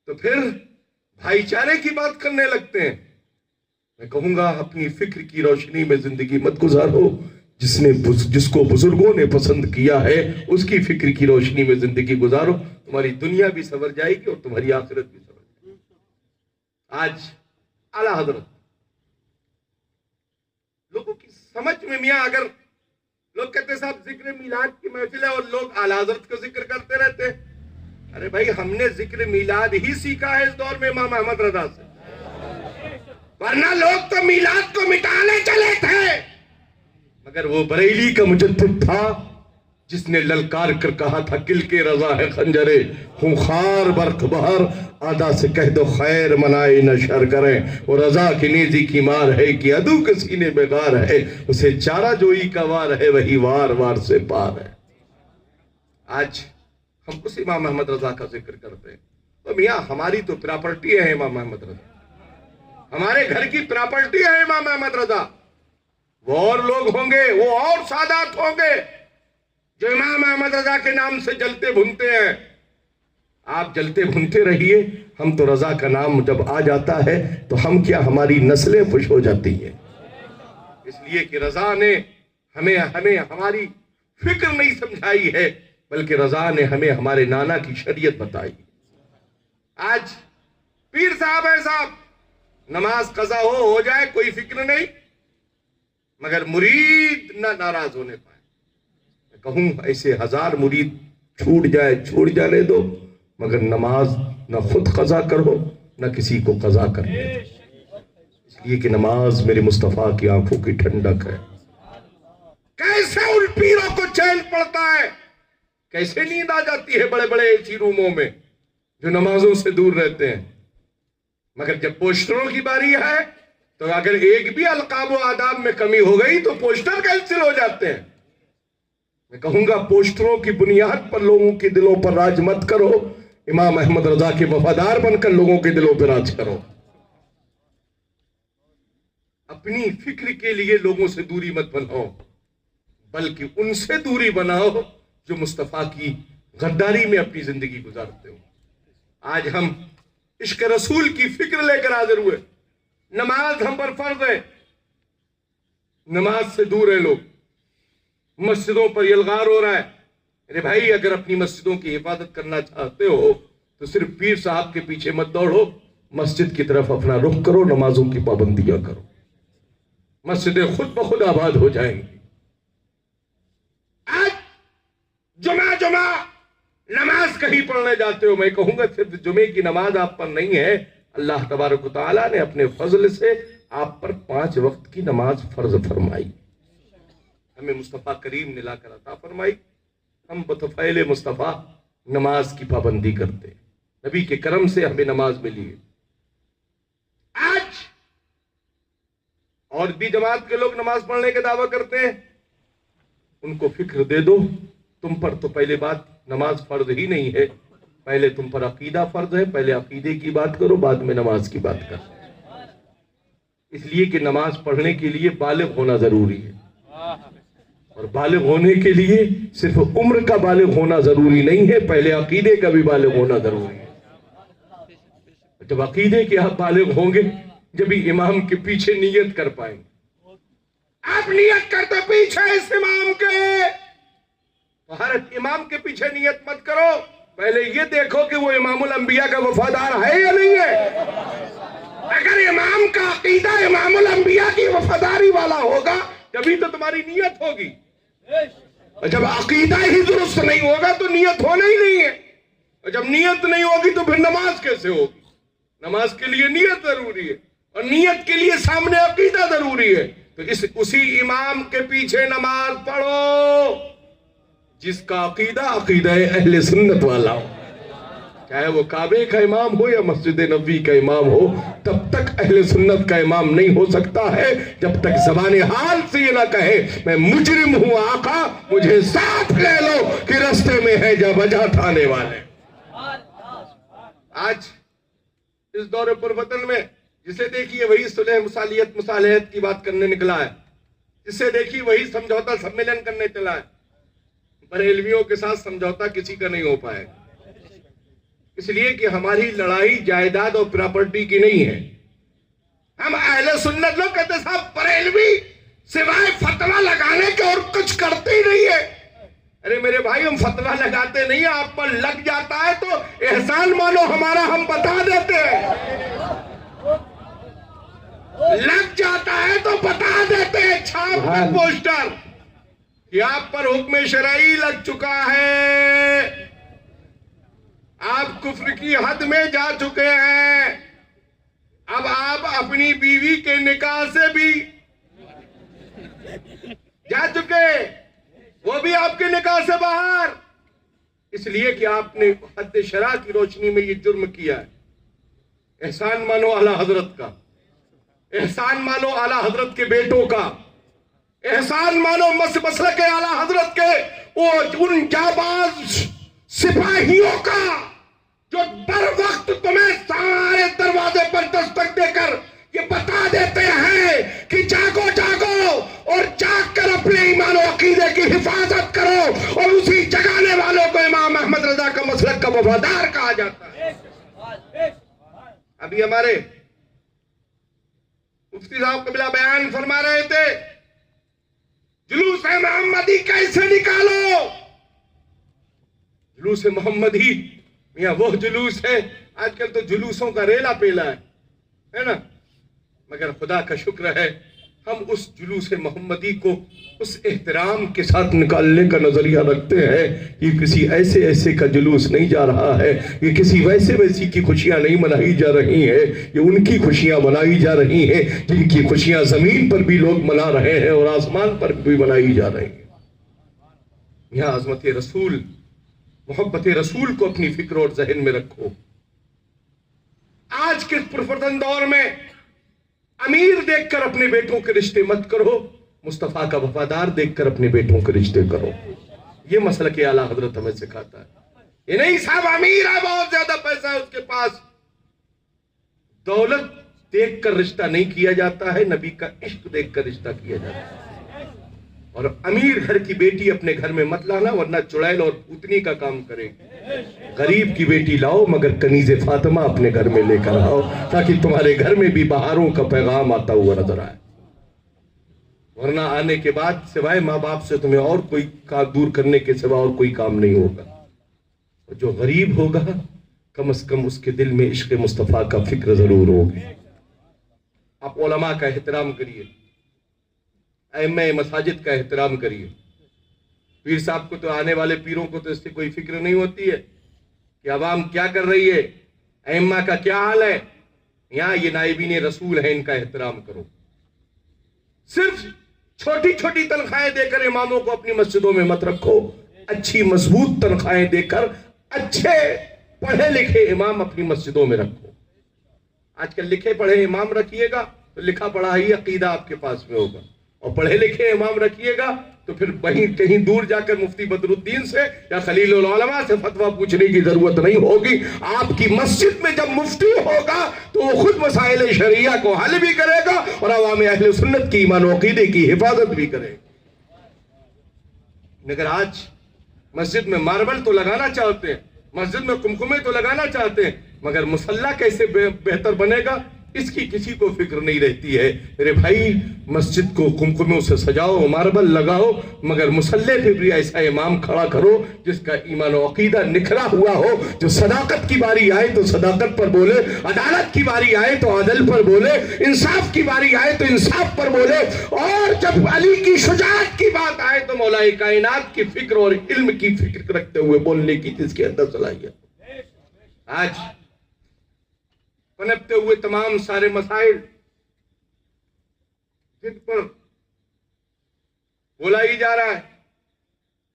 تو پھر بھائی چارے کی بات کرنے لگتے ہیں۔ میں کہوں گا اپنی فکر کی روشنی میں زندگی مت گزارو، جس کو بزرگوں نے پسند کیا ہے اس کی فکر کی روشنی میں زندگی گزارو، تمہاری دنیا بھی سنور جائے گی اور تمہاری آخرت بھی سنور جائے گی۔ آج اعلیٰ حضرت لوگوں کی سمجھ میں، میاں اگر لوگ کہتے ہیں صاحب ذکر میلاد کی محفل ہے اور لوگ اعلیٰ حضرت کا ذکر کرتے رہتے ہیں، ارے بھائی ہم نے ذکر میلاد ہی سیکھا ہے اس دور میں امام احمد رضا سے، ورنہ لوگ تو میلاد کو مٹانے چلے تھے۔ مگر وہ بریلی کا مجدد تھا جس نے للکار کر کہا تھا کل کے رضا ہے خنجرے خونخوار برق بہر، آدھا سے کہہ دو خیر منائے نہ شر کریں، وہ رضا کی نیزی کی مار ہے کہ عدو کے سینے میں غار ہے، اسے چارہ جوئی کا وار ہے وہی وار وار سے پار ہے۔ آج ہم اس امام احمد رضا کا ذکر کرتے ہیں تو میاں ہماری تو پراپرٹی ہے امام احمد رضا، ہمارے گھر کی پراپرٹی ہے امام احمد رضا۔ وہ اور لوگ ہوں گے، وہ اور سادات ہوں گے جو امام احمد رضا کے نام سے جلتے بھنتے ہیں، آپ جلتے بھنتے رہیے، ہم تو رضا کا نام جب آ جاتا ہے تو ہم کیا ہماری نسلیں خوش ہو جاتی ہیں، اس لیے کہ رضا نے ہمیں ہماری فکر نہیں سمجھائی ہے بلکہ رضا نے ہمیں ہمارے نانا کی شریعت بتائی۔ آج پیر صاحب ہے صاحب، نماز قضا ہو جائے کوئی فکر نہیں، مگر مرید نہ ناراض ہونے پائے۔ میں کہوں ایسے ہزار مرید چھوٹ جانے دو، مگر نماز نہ خود قضا کرو نہ کسی کو قضا کرنے دو، اس لیے کہ نماز میرے مصطفیٰ کی آنکھوں کی ٹھنڈک ہے۔ کیسے ان پیروں کو چین پڑتا ہے، کیسے نیند آ جاتی ہے بڑے بڑے ایسی روموں میں جو نمازوں سے دور رہتے ہیں، مگر جب پوسٹروں کی باری ہے تو اگر ایک بھی القاب و آداب میں کمی ہو گئی تو پوسٹر کینسل ہو جاتے ہیں۔ میں کہوں گا پوسٹروں کی بنیاد پر لوگوں کے دلوں پر راج مت کرو، امام احمد رضا کے وفادار بن کر لوگوں کے دلوں پر راج کرو۔ اپنی فکر کے لیے لوگوں سے دوری مت بناؤ بلکہ ان سے دوری بناؤ جو مصطفیٰ کی غداری میں اپنی زندگی گزارتے ہو۔ آج ہم عشق رسول کی فکر لے کر حاضر ہوئے، نماز ہم پر فرض ہے، نماز سے دور ہیں لوگ، مسجدوں پر یلغار ہو رہا ہے۔ ارے بھائی اگر اپنی مسجدوں کی حفاظت کرنا چاہتے ہو تو صرف پیر صاحب کے پیچھے مت دوڑو، مسجد کی طرف اپنا رخ کرو، نمازوں کی پابندیاں کرو، مسجدیں خود بخود آباد ہو جائیں گی۔ آج جمعہ نماز کہیں پڑھنے جاتے ہو، میں کہوں گا صرف جمعے کی نماز آپ پر نہیں ہے، اللہ تبارک و تعالیٰ نے اپنے فضل سے آپ پر 5 وقت کی نماز فرض فرمائی، ہمیں مصطفیٰ کریم نے لا کر عطا فرمائی، ہم بطفیل مصطفیٰ نماز کی پابندی کرتے، نبی کے کرم سے ہمیں نماز ملی ہے۔ آج اور بھی جماعت کے لوگ نماز پڑھنے کے دعویٰ کرتے ہیں، ان کو فکر دے دو تم پر تو پہلے بات نماز فرض ہی نہیں ہے، پہلے تم پر عقیدہ فرض ہے، پہلے عقیدے کی بات کرو بعد میں نماز کی بات کرو، اس لیے کہ نماز پڑھنے کے لیے بالغ ہونا ضروری ہے، اور بالغ ہونے کے لیے صرف عمر کا بالغ ہونا ضروری نہیں ہے، پہلے عقیدے کا بھی بالغ ہونا ضروری ہے۔ جب عقیدے کے آپ بالغ ہوں گے جبھی امام کے پیچھے نیت کر پائیں گے۔ آپ نیت کرتے پیچھے اس امام کے، تو ہر امام کے پیچھے نیت مت کرو، پہلے یہ دیکھو کہ وہ امام الانبیاء کا وفادار ہے یا نہیں ہے۔ اگر امام کا عقیدہ امام الانبیاء کی وفاداری والا ہوگا تبھی تو تمہاری نیت ہوگی، اور جب عقیدہ ہی درست نہیں ہوگا تو نیت ہونا ہی نہیں ہے، اور جب نیت نہیں ہوگی تو پھر نماز کیسے ہوگی؟ نماز کے لیے نیت ضروری ہے، اور نیت کے لیے سامنے عقیدہ ضروری ہے، تو اسی امام کے پیچھے نماز پڑھو جس کا عقیدہ اہل سنت والا ہو، چاہے وہ کعبے کا امام ہو یا مسجد نبوی کا امام ہو، تب تک اہل سنت کا امام نہیں ہو سکتا ہے جب تک زبان حال سے یہ نہ کہے میں مجرم ہوں آقا مجھے ساتھ لے لو کہ رستے میں ہے جا بجا تھانے والے۔ آج اس دور پر وطن میں جسے دیکھیے وہی صلح مصالحت کی بات کرنے نکلا ہے، جسے دیکھیے وہی سمجھوتا سمیلن کرنے چلا ہے، بریلویوں کے ساتھ سمجھوتا کسی کا نہیں ہو پائے، اس لیے کہ ہماری لڑائی جائیداد اور پراپرٹی کی نہیں ہے۔ ہم اہل سنت لوگ کہتے صاحب بریلوی سوائے فتویٰ لگانے کے اور کچھ کرتے ہی نہیں ہے۔ ارے میرے بھائی ہم فتویٰ لگاتے نہیں، آپ پر لگ جاتا ہے تو احسان مانو ہمارا، ہم بتا دیتے ہیں، لگ جاتا ہے تو بتا دیتے ہیں چھاپ کے پوسٹر کہ آپ پر حکم شرعی لگ چکا ہے، آپ کفر کی حد میں جا چکے ہیں، اب آپ اپنی بیوی کے نکاح سے بھی جا چکے، وہ بھی آپ کے نکاح سے باہر، اس لیے کہ آپ نے حد شرع کی روشنی میں یہ جرم کیا ہے۔ احسان مانو اعلیٰ حضرت کا، احسان مانو اعلیٰ حضرت کے بیٹوں کا، احسان مانو مسلک اعلیٰ حضرت کے ان جانباز سپاہیوں کا جو بر وقت تمہیں سارے دروازے پر دستک دے کر یہ بتا دیتے ہیں کہ جاگو جاگو، اور جاگ کر اپنے ایمان و عقیدے کی حفاظت کرو، اور اسی جگانے والوں کو امام احمد رضا کا مسلک کا وفادار کہا جاتا ہے۔ ابھی ہمارے مفتی صاحب قبلہ بیان فرما رہے تھے جلوس محمدی کیسے نکالو، جلوس محمدی میاں وہ جلوس ہے، آج کل تو جلوسوں کا ریلا پیلا ہے نا، مگر خدا کا شکر ہے ہم اس جلوس محمدی کو اس احترام کے ساتھ نکالنے کا نظریہ رکھتے ہیں۔ یہ کسی ایسے کا جلوس نہیں جا رہا ہے، یہ کسی ویسی کی خوشیاں نہیں منائی جا رہی ہیں، یہ ان کی خوشیاں منائی جا رہی ہیں جن کی خوشیاں زمین پر بھی لوگ منا رہے ہیں اور آسمان پر بھی منائی جا رہی ہیں۔ یہاں عظمت رسول، محبت رسول کو اپنی فکر اور ذہن میں رکھو۔ آج کے پرفتن دور میں امیر دیکھ کر اپنے بیٹوں کے رشتے مت کرو، مصطفیٰ کا وفادار دیکھ کر اپنے بیٹوں کے رشتے کرو۔ یہ مسئلہ کہ اعلیٰ حضرت ہمیں سکھاتا ہے، یہ نہیں صاحب امیر ہے بہت زیادہ پیسہ ہے اس کے پاس، دولت دیکھ کر رشتہ نہیں کیا جاتا ہے، نبی کا عشق دیکھ کر رشتہ کیا جاتا ہے۔ اور امیر گھر کی بیٹی اپنے گھر میں مت لانا ورنہ چڑیل اور پوتنی کا کام کرے گی۔ غریب کی بیٹی لاؤ مگر کنیز فاطمہ اپنے گھر میں لے کر آؤ تاکہ تمہارے گھر میں بھی بہاروں کا پیغام آتا ہوا نظر آئے، ورنہ آنے کے بعد سوائے ماں باپ سے تمہیں اور کوئی کام دور کرنے کے سوا اور کوئی کام نہیں ہوگا۔ اور جو غریب ہوگا کم از کم اس کے دل میں عشق مصطفیٰ کا فکر ضرور ہوگی۔ آپ علماء کا احترام کریے، ائمہ مساجد کا احترام کریے۔ پیر صاحب کو تو آنے والے پیروں کو تو اس سے کوئی فکر نہیں ہوتی ہے کہ عوام کیا کر رہی ہے، ائمہ کا کیا حال ہے۔ یہاں یہ نائبین رسول ہیں، ان کا احترام کرو۔ صرف چھوٹی چھوٹی تنخواہیں دے کر اماموں کو اپنی مسجدوں میں مت رکھو، اچھی مضبوط تنخواہیں دے کر اچھے پڑھے لکھے امام اپنی مسجدوں میں رکھو۔ آج کل لکھے پڑھے امام رکھیے گا تو لکھا پڑھا ہی عقیدہ آپ کے پاس میں ہوگا، اور پڑھے لکھے امام رکھیے گا تو پھر وہیں کہیں دور جا کر مفتی بدرالدین سے یا خلیل العلماء سے فتویٰ پوچھنے کی ضرورت نہیں ہوگی. آپ کی مسجد میں جب مفتی ہوگا تو وہ خود مسائل شرعیہ کو حل بھی کرے گا اور عوام اہل سنت کی ایمان و عقیدے کی حفاظت بھی کرے گا. مگر آج مسجد میں ماربل تو لگانا چاہتے ہیں, مسجد میں کمکمے تو لگانا چاہتے ہیں, مگر مصلی کیسے بہتر بنے گا اس کی کسی کو فکر نہیں رہتی ہے. میرے بھائی, مسجد کو کمکموں سے سجاؤ, ماربل لگاؤ, مگر مصلی پہ بھی ایسا امام کھڑا کرو جس کا ایمان و عقیدہ نکھرا ہوا ہو, جو صداقت کی باری آئے تو صداقت پر بولے, عدالت کی باری آئے تو عدل پر بولے, انصاف کی باری آئے تو انصاف پر بولے, اور جب علی کی شجاعت کی بات آئے تو مولا کائنات کی فکر اور علم کی فکر رکھتے ہوئے بولنے کی جس کے اندر صلاحیت. آج پنپتے ہوئے تمام سارے مسائل جن پر بولا ہی جا رہا ہے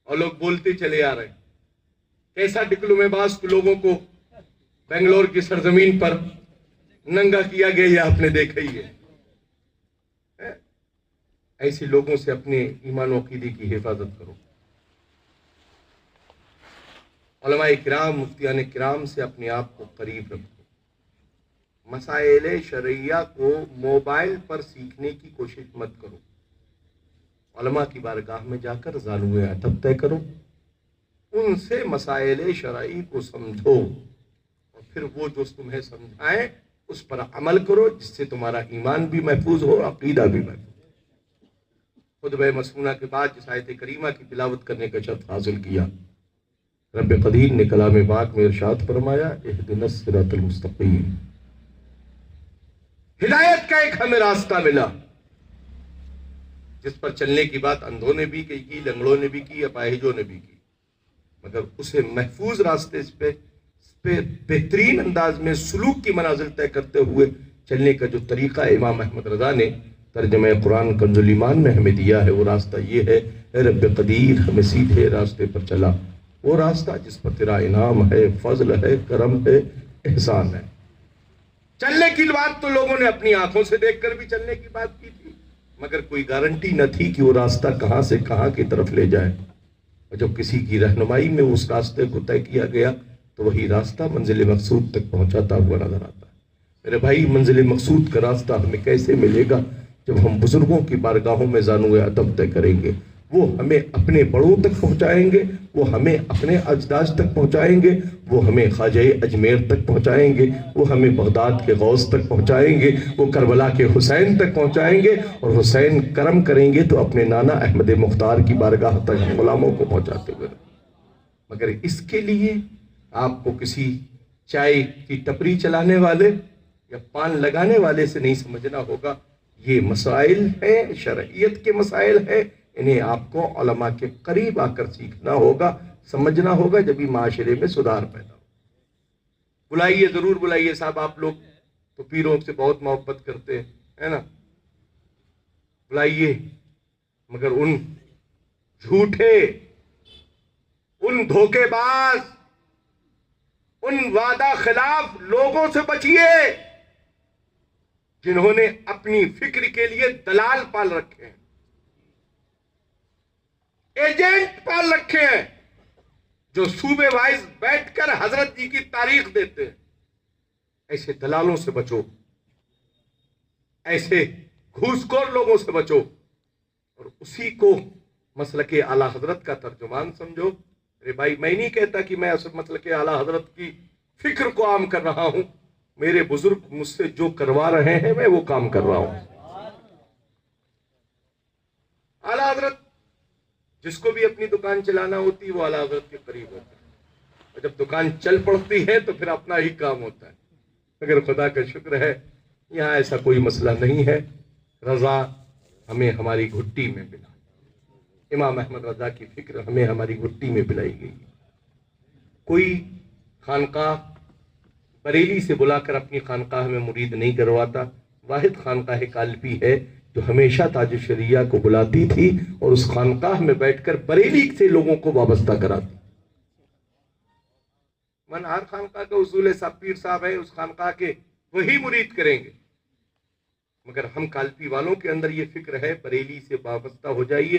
اور لوگ بولتے چلے آ رہے ہیں. کیسا ڈپلومے باز لوگوں کو بنگلور کی سرزمین پر ننگا کیا گیا یہ آپ نے دیکھا ہی ہے. ایسے لوگوں سے اپنے ایمان و عقیدے کی حفاظت کرو. علماء کرام, مفتیان کرام سے اپنے آپ کو قریب رکھو. مسائل شرعیہ کو موبائل پر سیکھنے کی کوشش مت کرو. علماء کی بارگاہ میں جا کر زانوئے ادب طے کرو, ان سے مسائل شرعی کو سمجھو, اور پھر وہ جو تمہیں سمجھائیں اس پر عمل کرو, جس سے تمہارا ایمان بھی محفوظ ہو, عقیدہ بھی محفوظ ہو. خطبہ مسنونہ کے بعد جس آیت کریمہ کی تلاوت کرنے کا شرف حاصل کیا, رب قدیر نے کلام پاک میں ارشاد فرمایا, اہدنا الصراط المستقیم. ہدایت کا ایک ہمیں راستہ ملا جس پر چلنے کی بات اندھوں نے بھی کی, لنگڑوں نے بھی کی, اپاہجوں نے بھی کی, مگر اسے محفوظ راستے اس پہ بہترین انداز میں سلوک کی منازل طے کرتے ہوئے چلنے کا جو طریقہ امام احمد رضا نے ترجمہ قرآن کنز الایمان میں ہمیں دیا ہے, وہ راستہ یہ ہے, اے رب قدیر ہمیں سیدھے راستے پر چلا, وہ راستہ جس پر تیرا انعام ہے, فضل ہے, کرم ہے, احسان ہے. چلنے کی بات تو لوگوں نے اپنی آنکھوں سے دیکھ کر بھی چلنے کی بات کی تھی, مگر کوئی گارنٹی نہ تھی کہ وہ راستہ کہاں سے کہاں کی طرف لے جائے. اور جب کسی کی رہنمائی میں اس راستے کو طے کیا گیا تو وہی راستہ منزل مقصود تک پہنچاتا ہوا نظر آتا ہے. میرے بھائی, منزل مقصود کا راستہ ہمیں کیسے ملے گا؟ جب ہم بزرگوں کی بارگاہوں میں زانوئے ادب طے کریں گے, وہ ہمیں اپنے بڑوں تک پہنچائیں گے, وہ ہمیں اپنے اجداد تک پہنچائیں گے, وہ ہمیں خواجہ اجمیر تک پہنچائیں گے, وہ ہمیں بغداد کے غوث تک پہنچائیں گے, وہ کربلا کے حسین تک پہنچائیں گے, اور حسین کرم کریں گے تو اپنے نانا احمد مختار کی بارگاہ تک غلاموں کو پہنچاتے ہوئے. مگر اس کے لیے آپ کو کسی چائے کی ٹپری چلانے والے یا پان لگانے والے سے نہیں سمجھنا ہوگا. یہ مسائل ہیں, شرعیت کے مسائل ہیں, انہیں آپ کو علماء کے قریب آ کر سیکھنا ہوگا, سمجھنا ہوگا, جبھی معاشرے میں سدھار پیدا ہو. بلائیے, ضرور بلائیے صاحب, آپ لوگ تو پیروں سے بہت محبت کرتے ہیں, ہے نا, بلائیے, مگر ان جھوٹے, ان دھوکے باز, ان وعدہ خلاف لوگوں سے بچیے جنہوں نے اپنی فکر کے لیے دلال پال رکھے ہیں, ایجنٹ پال رکھے ہیں, جو صوبے وائز بیٹھ کر حضرت جی کی تاریخ دیتے ہیں. ایسے دلالوں سے بچو, ایسے گھوس خور لوگوں سے بچو, اور اسی کو مسلک اعلی حضرت کا ترجمان سمجھو. ارے بھائی, میں نہیں کہتا کہ میں مسلک اعلی حضرت کی فکر کو عام کر رہا ہوں, میرے بزرگ مجھ سے جو کروا رہے ہیں میں وہ کام کر رہا ہوں. اعلی حضرت جس کو بھی اپنی دکان چلانا ہوتی ہے وہ اعلی حضرت کے قریب ہوتا ہے, اور جب دکان چل پڑتی ہے تو پھر اپنا ہی کام ہوتا ہے. مگر خدا کا شکر ہے یہاں ایسا کوئی مسئلہ نہیں ہے. رضا ہمیں ہماری گھٹی میں پلا, امام احمد رضا کی فکر ہمیں ہماری گھٹی میں پلائی گئی. کوئی خانقاہ بریلی سے بلا کر اپنی خانقاہ میں مرید نہیں کرواتا. واحد خانقاہ کالپی ہے جو ہمیشہ تاج الشریعہ کو بلاتی تھی اور اس خانقاہ میں بیٹھ کر بریلی سے لوگوں کو وابستہ کراتی. من ہر خانقاہ کا اصول ہے, صاحب پیر صاحب ہے اس خانقاہ کے, وہی مرید کریں گے. مگر ہم کالپی والوں کے اندر یہ فکر ہے, بریلی سے وابستہ ہو جائیے,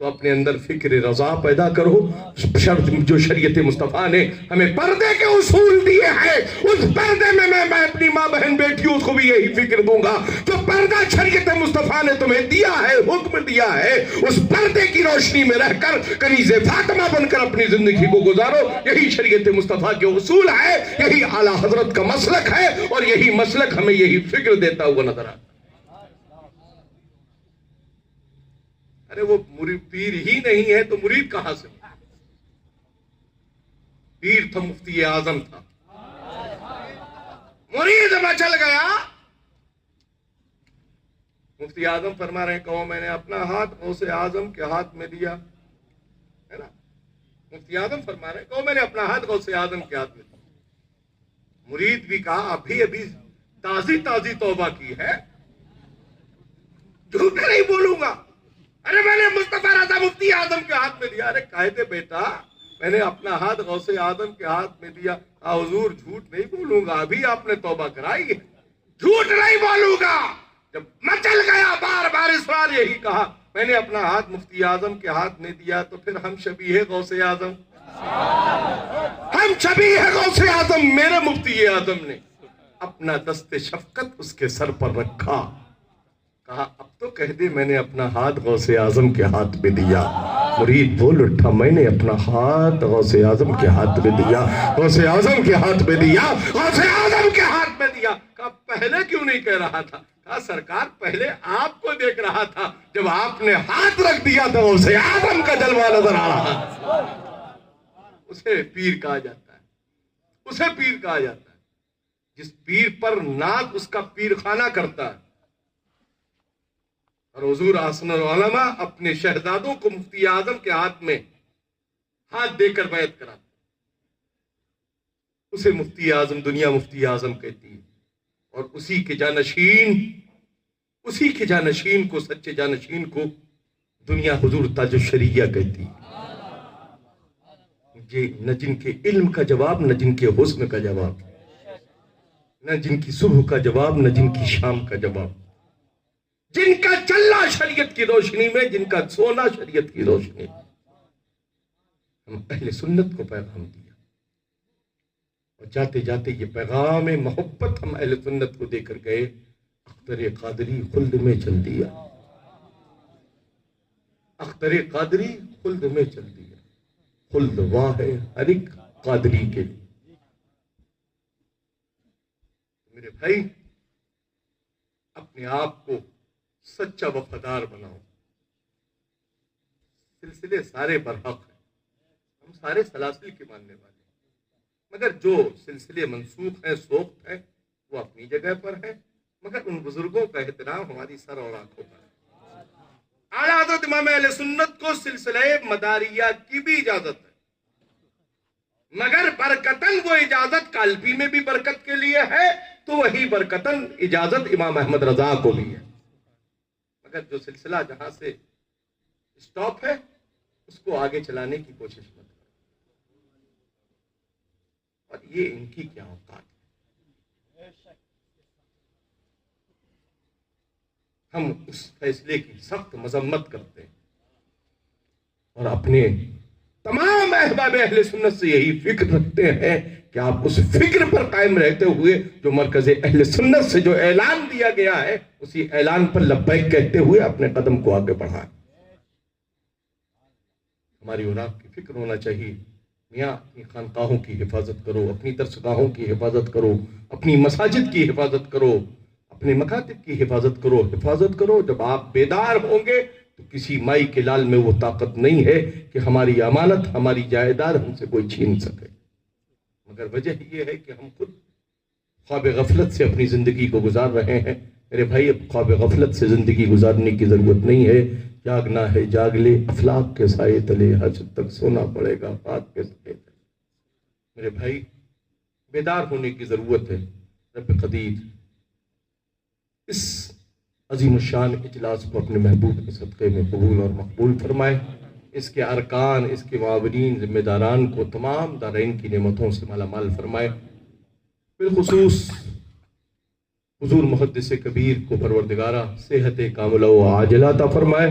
تو اپنے اندر فکر رضا پیدا کرو. شرط جو شریعت مصطفیٰ نے ہمیں پردے کے اصول دیے ہیں، اس پردے میں میں اپنی ماں بہن بیٹیوں کو بھی یہی فکر دوں گا. جو پردہ شریعت مصطفیٰ نے تمہیں دیا ہے، حکم دیا ہے، اس پردے کی روشنی میں رہ کر کنیز فاطمہ بن کر اپنی زندگی کو گزارو. یہی شریعت مصطفیٰ کے اصول ہے، یہی اعلیٰ حضرت کا مسلک ہے، اور یہی مسلک ہمیں یہی فکر دیتا ہوا نظر آتا ہے. ارے وہ پیر ہی نہیں ہے تو مرید کہاں سے؟ پیر تھا، مفتی اعظم تھا، مرید مچل گیا. مفتی اعظم فرما رہے ہیں، کہو میں نے اپنا ہاتھ غوث اعظم کے ہاتھ میں دیا ہے نا. مفتی اعظم فرما رہے ہیں، کہو میں نے اپنا ہاتھ غوث اعظم کے ہاتھ میں دیا. مرید بھی کہا ابھی تازی توبہ کی ہے، جھوٹ نہیں بولوں گا. ارے میں نے مصطفیٰ رضا مفتی اعظم کے ہاتھ میں دیا. ارے کہتے بیٹا میں نے اپنا ہاتھ غوث اعظم کے ہاتھ میں دیا. حضور جھوٹ نہیں بولوں گا، ابھی آپ نے توبہ کرائی ہے، جھوٹ نہیں بولوں گا. جب مچل گیا بار بار اس بار یہی کہا، میں نے اپنا ہاتھ مفتی اعظم کے ہاتھ میں دیا. تو پھر ہم شبیہ غوث اعظم، ہم شبیہ غوث اعظم. میرے مفتی اعظم نے اپنا دست شفقت اس کے سر پر رکھا، کہا اب تو کہہ دے میں نے اپنا ہاتھ غوث اعظم کے ہاتھ میں دیا. مرید بول اٹھا، میں نے اپنا ہاتھ غوث اعظم کے ہاتھ میں دیا، غوث اعظم کے ہاتھ میں دیا، غوث اعظم کے ہاتھ میں دیا. کہا پہلے کیوں نہیں کہہ رہا تھا؟ کہا سرکار پہلے آپ کو دیکھ رہا تھا، جب آپ نے ہاتھ رکھ دیا تو غوث اعظم کا جلوہ نظر آ رہا تھا. اسے پیر کہا جاتا ہے، اسے پیر کہا جاتا ہے جس پیر پر ناز اس کا پیر خانہ کرتا ہے. اور حضور احسن العلماء اپنے شہزادوں کو مفتی اعظم کے ہاتھ میں ہاتھ دے کر بیعت کراتے، اسے مفتی اعظم، دنیا مفتی اعظم کہتی ہے. اور اسی کے جانشین کو، سچے جانشین کو دنیا حضور تاج الشریعہ کہتی ہے. یہ نہ جن کے علم کا جواب، نہ جن کے حسن کا جواب، نہ جن کی صبح کا جواب، نہ جن کی شام کا جواب، جن کا چلنا شریعت کی روشنی میں، جن کا سونا شریعت کی روشنی میں. ہم اہل سنت کو پیغام دیا، اور جاتے جاتے یہ پیغام محبت ہم اہل سنت کو دے کر گئے. اختر قادری خلد میں چل دیا، اختر قادری خلد میں چل دیا. خلد واہ ہے ہر ایک قادری کے لیے. میرے بھائی اپنے آپ کو سچا وفادار بناؤ. سلسلے سارے برحق ہیں، ہم سارے سلاسل کے ماننے والے ہیں، مگر جو سلسلے منسوخ ہیں، سوخت ہیں، وہ اپنی جگہ پر ہیں. مگر ان بزرگوں کا احترام ہماری سر اور آنکھوں پر ہے. اعلیٰ حضرت امام اہل سنت کو سلسلہ مداریہ کی بھی اجازت ہے، مگر برکتاً وہ اجازت قلبی میں بھی برکت کے لیے ہے، تو وہی برکتاً اجازت امام احمد رضا کو بھی ہے. مگر جو سلسلہ جہاں سے اسٹاپ ہے اس کو آگے چلانے کی کوشش مت کرو. اور یہ ان کی کیا اوقات ہے. ہم اس فیصلے کی سخت مذمت کرتے ہیں، اور اپنے تمام احباب اہل سنت سے یہی فکر رکھتے ہیں کہ آپ اس فکر پر قائم رہتے ہوئے جو مرکز اہل سنت سے جو اعلان دیا گیا ہے، اسی اعلان پر لبیک کہتے ہوئے اپنے قدم کو آگے بڑھائیں. ہماری اور آپ کی فکر ہونا چاہیے، میاں اپنی خانقاہوں کی حفاظت کرو، اپنی درسگاہوں کی حفاظت کرو، اپنی مساجد کی حفاظت کرو، اپنے مکاتب کی حفاظت کرو. جب آپ بیدار ہوں گے تو کسی مائی کے لال میں وہ طاقت نہیں ہے کہ ہماری امانت، ہماری جائیداد ہم سے کوئی چھین سکے. مگر وجہ یہ ہے کہ ہم خود خواب غفلت سے اپنی زندگی کو گزار رہے ہیں. میرے بھائی اب خواب غفلت سے زندگی گزارنے کی ضرورت نہیں ہے. جاگنا ہے جاگ لے، افلاک کے سائے تلے حشر تک سونا پڑے گا بات کے سائے تلے. میرے بھائی بیدار ہونے کی ضرورت ہے. رب قدیر اس عظیم الشان اجلاس کو اپنے محبوب کے صدقے میں قبول اور مقبول فرمائے. اس کے ارکان، اس کے معاونین، ذمہ داران کو تمام دارین کی نعمتوں سے مالا مال فرمائے. بالخصوص حضور محدث کبیر کو پروردگارہ صحت کاملہ و عاجلہ عطا فرمائے،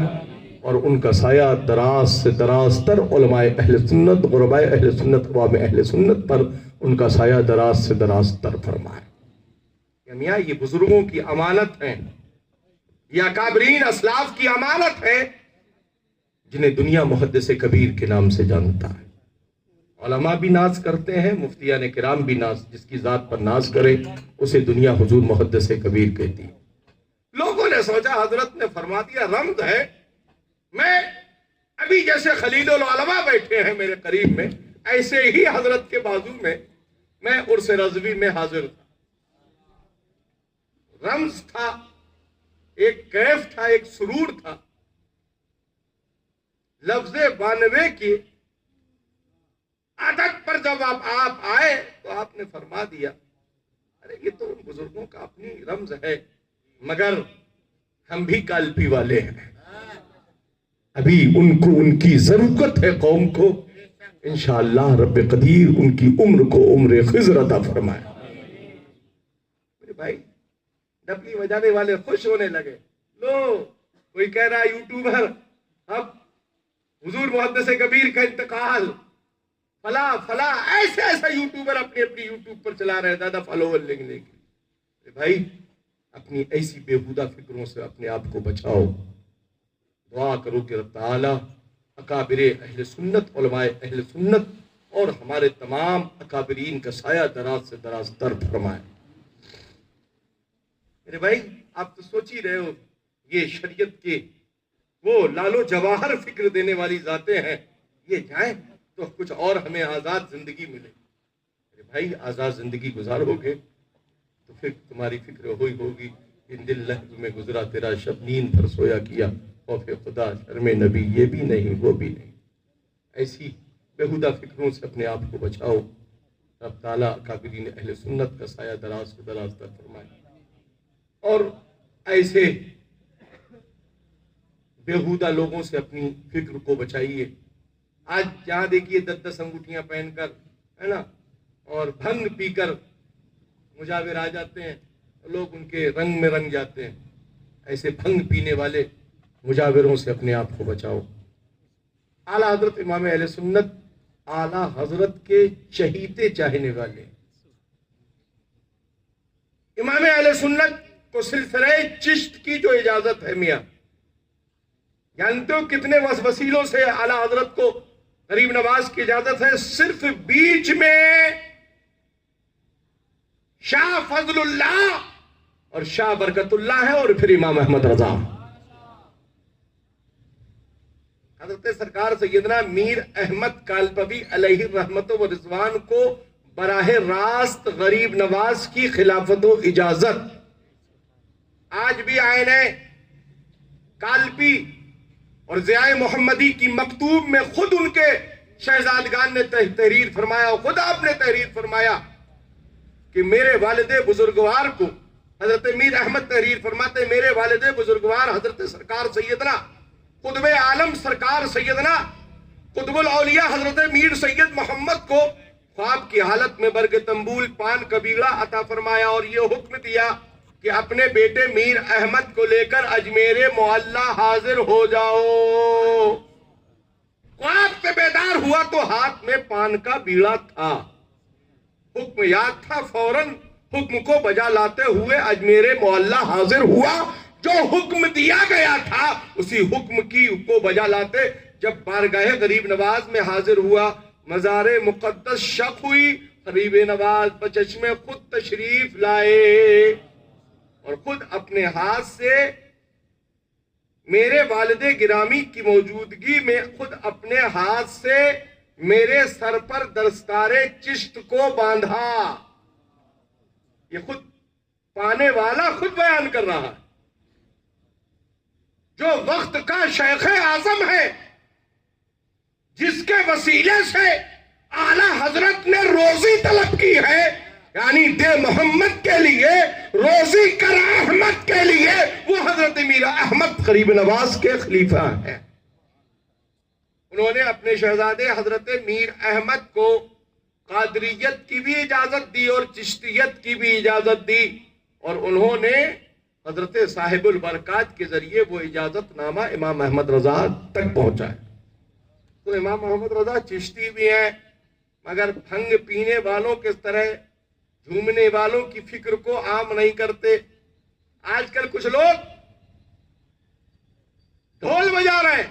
اور ان کا سایہ دراز سے دراز تر علماء اہل سنت، غرباء اہل سنت، عوام اہل سنت پر ان کا سایہ دراز سے دراز تر فرمائے۔ کہ میاں یہ بزرگوں کی امانت ہیں، یہ اکابرین اسلاف کی امانت ہے، جنہیں دنیا محدث کبیر کے نام سے جانتا ہے۔ علماء بھی ناز کرتے ہیں، مفتیان کرام بھی ناز، جس کی ذات پر ناز کرے اسے دنیا حضور محدث کبیر کہتی ہے۔ لوگوں نے سوچا حضرت نے فرما دیا رمز ہے، میں ابھی جیسے خلیل العلماء بیٹھے ہیں میرے قریب میں، ایسے ہی حضرت کے بازو میں میں عرس رضوی میں حاضر تھا۔ رمز تھا، ایک کیف تھا، ایک سرور تھا۔ لفظ 92 کی عادت پر جب آپ آئے تو آپ نے فرما دیا ارے یہ تو ان بزرگوں کا اپنی رمز ہے، مگر ہم بھی کالپی والے ہیں، ابھی ان کو ان کی ضرورت ہے قوم کو، انشاءاللہ رب قدیر ان کی عمر کو عمر خضر عطا فرمائے۔ میرے بھائی ڈپلی بجانے والے خوش ہونے لگے، لو کوئی کہہ رہا یوٹیوبر اب حضور محدث کبیر کا انتقال، فلا ایسا یوٹیوبر اپنی یوٹیوب پر چلا رہے زیادہ فالوور لینے کے۔ بھائی اپنی ایسی بےہودہ فکروں سے اپنے آپ کو بچاؤ، دعا کرو کہ رب تعالی اکابر اہل سنت، علماء اہل سنت اور ہمارے تمام اکابرین کا سایہ دراز سے دراز تر فرمائے۔ میرے بھائی آپ تو سوچ ہی رہے ہو یہ شریعت کے وہ لالو جواہر فکر دینے والی ذاتیں ہیں، یہ جائیں تو کچھ اور ہمیں آزاد زندگی ملے۔ میرے بھائی آزاد زندگی گزارو گے تو پھر تمہاری فکر ہوگی ان دل لحظ میں گزرا تیرا شب نیند پر سویا کیا، خوف خدا شرم نبی یہ بھی نہیں وہ بھی نہیں۔ ایسی بےہودہ فکروں سے اپنے آپ کو بچاؤ، رب تعالیٰ اکابرین اہل سنت کا سایہ دراز سے دراز تر فرمائے۔ اور ایسے بےہودہ لوگوں سے اپنی فکر کو بچائیے۔ آج جہاں دیکھیے 10 انگوٹھیاں پہن کر ہے نا اور بھنگ پی کر مجاور آ جاتے ہیں، لوگ ان کے رنگ میں رنگ جاتے ہیں۔ ایسے بھنگ پینے والے مجاوروں سے اپنے آپ کو بچاؤ۔ اعلیٰ حضرت امام اہل سنت اعلیٰ حضرت کے چہیتے چاہنے والے، امام اہل سنت کو سلسلہ چشت کی جو اجازت ہے میاں، جانتے ہو کتنے وسیلوں سے اعلیٰ حضرت کو غریب نواز کی اجازت ہے؟ صرف بیچ میں شاہ فضل اللہ اور شاہ برکت اللہ ہے، اور پھر امام احمد رضا۔ حضرت سرکار سیدنا میر احمد کالپوی علیہ الرحمت و رضوان کو براہ راست غریب نواز کی خلافت و اجازت۔ آج بھی آئین کالپی اور ضیاء محمدی کی مکتوب میں خود ان کے شہزادگان نے تحریر فرمایا، اور خود آپ نے تحریر فرمایا کہ میرے والد بزرگوار کو، حضرت میر احمد تحریر فرماتے میرے والد بزرگوار حضرت سرکار سیدنا قطب عالم سرکار سیدنا قطب الاولیاء حضرت میر سید محمد کو خواب کی حالت میں برگ تنبول پان کبیرہ عطا فرمایا، اور یہ حکم دیا کہ اپنے بیٹے میر احمد کو لے کر اجمیر معلیٰ حاضر ہو جاؤ۔ خواب سے بیدار ہوا تو ہاتھ میں پان کا بیڑا تھا، حکم یاد تھا، فوراً حکم کو بجا لاتے ہوئے اجمیر معلیٰ حاضر ہوا۔ جو حکم دیا گیا تھا اسی حکم کی کو بجا لاتے جب بارگاہ غریب نواز میں حاضر ہوا، مزار مقدس شق ہوئی، غریب نواز بچشمے خود تشریف لائے اور خود اپنے ہاتھ سے میرے والد گرامی کی موجودگی میں خود اپنے ہاتھ سے میرے سر پر دستار چشت کو باندھا۔ یہ خود پانے والا خود بیان کر رہا ہے، جو وقت کا شیخ اعظم ہے، جس کے وسیلے سے اعلیٰ حضرت نے روزی طلب کی ہے، یعنی دے محمد کے لیے روزی کر احمد کے لیے، وہ حضرت میر احمد غریب نواز کے خلیفہ ہیں۔ انہوں نے اپنے شہزادے حضرت میر احمد کو قادریت کی بھی اجازت دی اور چشتیت کی بھی اجازت دی، اور انہوں نے حضرت صاحب البرکات کے ذریعے وہ اجازت نامہ امام احمد رضا تک پہنچا ہے. تو امام محمد رضا چشتی بھی ہیں، مگر بھنگ پینے والوں کے طرح جھومنے والوں کی فکر کو عام نہیں کرتے. آج کل کچھ لوگ ڈھول بجا رہے ہیں،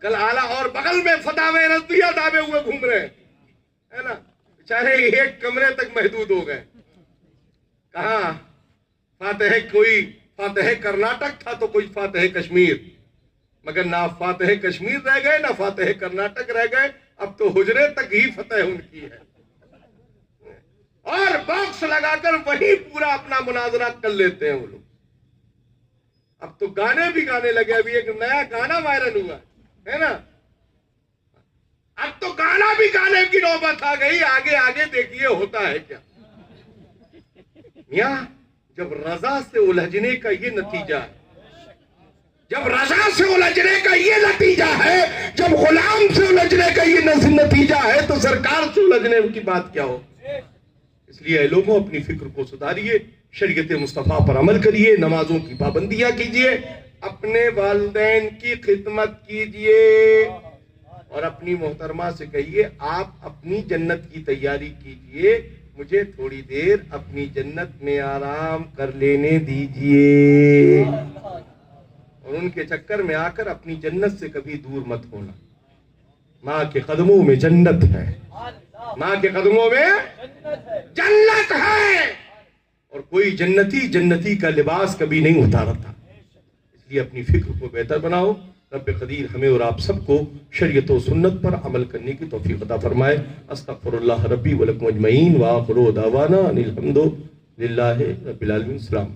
کل آلہ اور بغل میں فتاوی رضویہ دابے ہوئے گھوم رہے ہیں، ہے نا، بیچارے ایک کمرے تک محدود ہو گئے. کہاں کوئی فاتح کرناٹک تھا تو کوئی فاتح کشمیر، مگر نہ فاتح کشمیر رہ گئے نہ فاتح کرناٹک رہ گئے. اب تو حجرے تک ہی فتح ان کی ہے، اور باکس لگا کر وہی پورا اپنا مناظرہ کر لیتے ہیں وہ لوگ. اب تو گانے بھی گانے لگے. ابھی ایک نیا گانا وائرل ہوا ہے نا، اب تو گانا بھی گانے کی نوبت آ گئی. آگے آگے دیکھیے ہوتا ہے کیا. میاں جب رضا سے الجھنے کا یہ نتیجہ ہے، جب رضا سے الجھنے کا یہ نتیجہ ہے، جب غلام سے الجھنے کا یہ نتیجہ ہے، تو سرکار سے الجھنے کی بات کیا ہو. اس لیے اے لوگوں اپنی فکر کو سدھاریے، شریعت مصطفیٰ پر عمل کریے، نمازوں کی پابندیاں کیجیے، اپنے والدین کی خدمت کیجیے، اور اپنی محترمہ سے کہیے آپ اپنی جنت کی تیاری کیجیے، مجھے تھوڑی دیر اپنی جنت میں آرام کر لینے دیجیے، اور ان کے چکر میں آ کر اپنی جنت سے کبھی دور مت ہونا. ماں کے قدموں میں جنت ہے، ماں کے قدموں میں جنت ہے، اور کوئی جنتی کا لباس کبھی نہیں اتارتا. اس لیے اپنی فکر کو بہتر بناؤ. رب قدیر ہمیں اور آپ سب کو شریعت و سنت پر عمل کرنے کی توفیق عطا فرمائے. استغفر اللہ ربی ولکم اجمعین، وآخر دعوانا ان الحمد للہ رب العالمین. السلام.